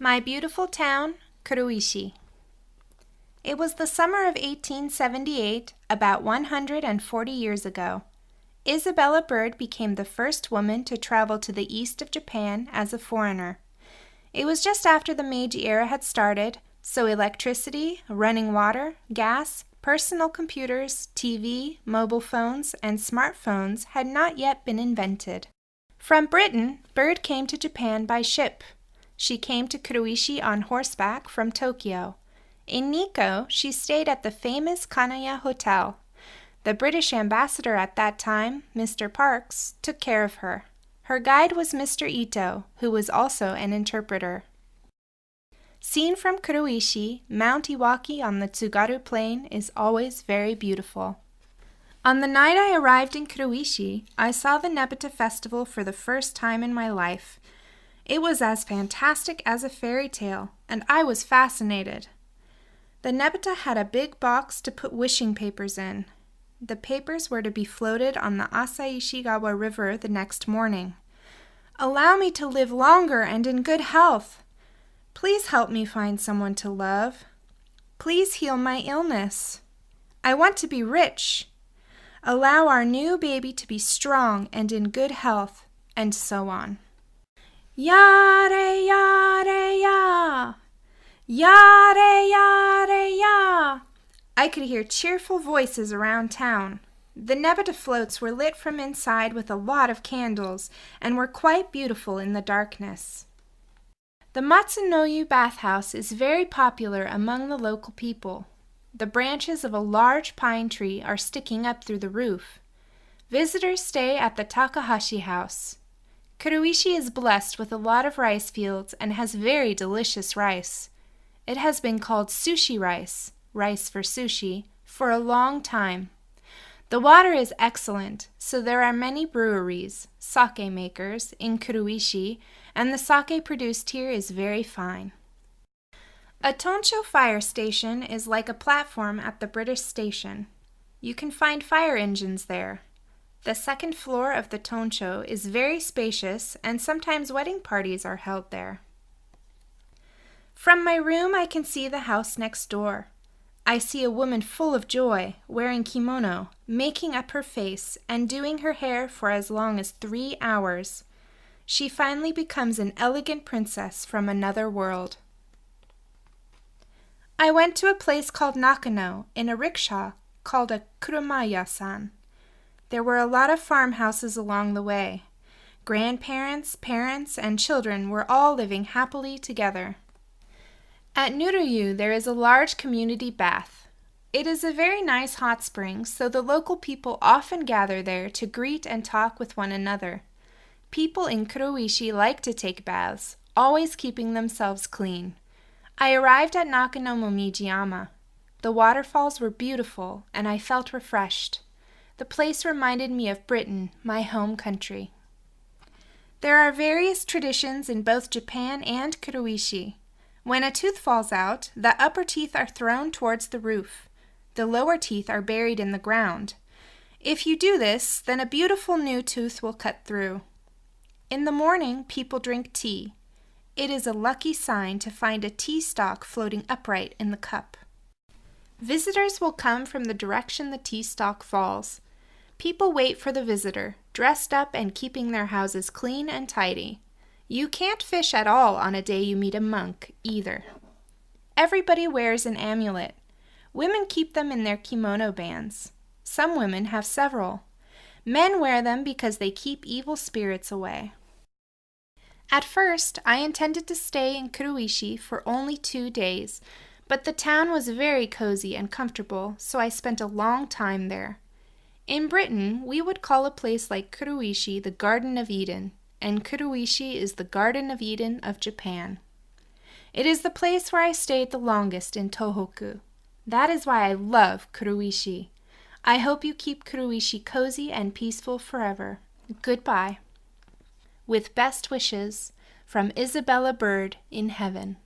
My beautiful town, Kuroishi. It was the summer of 1878, about 140 years ago. Isabella Bird became the first woman to travel to the east of Japan as a foreigner. It was just after the Meiji era had started, so electricity, running water, gas, personal computers, TV, mobile phones, and smartphones had not yet been invented. From Britain, Bird came to Japan by ship. She came to Kuroishi on horseback from Tokyo. In Nikko, she stayed at the famous Kanaya Hotel. The British ambassador at that time, Mr. Parks, took care of her. Her guide was Mr. Ito, who was also an interpreter. Seen from Kuroishi, Mount Iwaki on the Tsugaru Plain is always very beautiful. On the night I arrived in Kuroishi, I saw the Nebata Festival for the first time in my life. It was as fantastic as a fairy tale, and I was fascinated. The Nebata had a big box to put wishing papers in. The papers were to be floated on the Asaishigawa River the next morning. Allow me to live longer and in good health. Please help me find someone to love. Please heal my illness. I want to be rich. Allow our new baby to be strong and in good health, and so on. Yare, yare, ya! Yare, yare, ya! I could hear cheerful voices around town. The Nebata floats were lit from inside with a lot of candles and were quite beautiful in the darkness. The Matsunoyu bathhouse is very popular among the local people. The branches of a large pine tree are sticking up through the roof. Visitors stay at the Takahashi house. Kuroishi is blessed with a lot of rice fields and has very delicious rice. It has been called sushi rice, rice for sushi, for a long time. The water is excellent, so there are many breweries, sake makers, in Kuroishi, and the sake produced here is very fine. A Tonsho fire station is like a platform at the British station. You can find fire engines there. The second floor of the Tonsho is very spacious, and sometimes wedding parties are held there. From my room I can see the house next door. I see a woman full of joy, wearing kimono, making up her face, and doing her hair for as long as 3 hours. She finally becomes an elegant princess from another world. I went to a place called Nakano in a rickshaw called a kurumaya-san. There were a lot of farmhouses along the way. Grandparents, parents, and children were all living happily together. At Nuruyu there is a large community bath. It is a very nice hot spring, so the local people often gather there to greet and talk with one another. People in Kuroishi like to take baths, always keeping themselves clean. I arrived at Nakano Momijiyama. The waterfalls were beautiful, and I felt refreshed. The place reminded me of Britain, my home country. There are various traditions in both Japan and Kuroishi. When a tooth falls out, the upper teeth are thrown towards the roof. The lower teeth are buried in the ground. If you do this, then a beautiful new tooth will cut through. In the morning, people drink tea. It is a lucky sign to find a tea stalk floating upright in the cup. Visitors will come from the direction the tea stalk falls. People wait for the visitor, dressed up and keeping their houses clean and tidy. You can't fish at all on a day you meet a monk, either. Everybody wears an amulet. Women keep them in their kimono bands. Some women have several. Men wear them because they keep evil spirits away. At first, I intended to stay in Kuroishi for only 2 days, but the town was very cozy and comfortable, so I spent a long time there. In Britain, we would call a place like Kuroishi the Garden of Eden, and Kuroishi is the Garden of Eden of Japan. It is the place where I stayed the longest in Tohoku. That is why I love Kuroishi. I hope you keep Kuroishi cozy and peaceful forever. Goodbye. With best wishes, from Isabella Bird in heaven.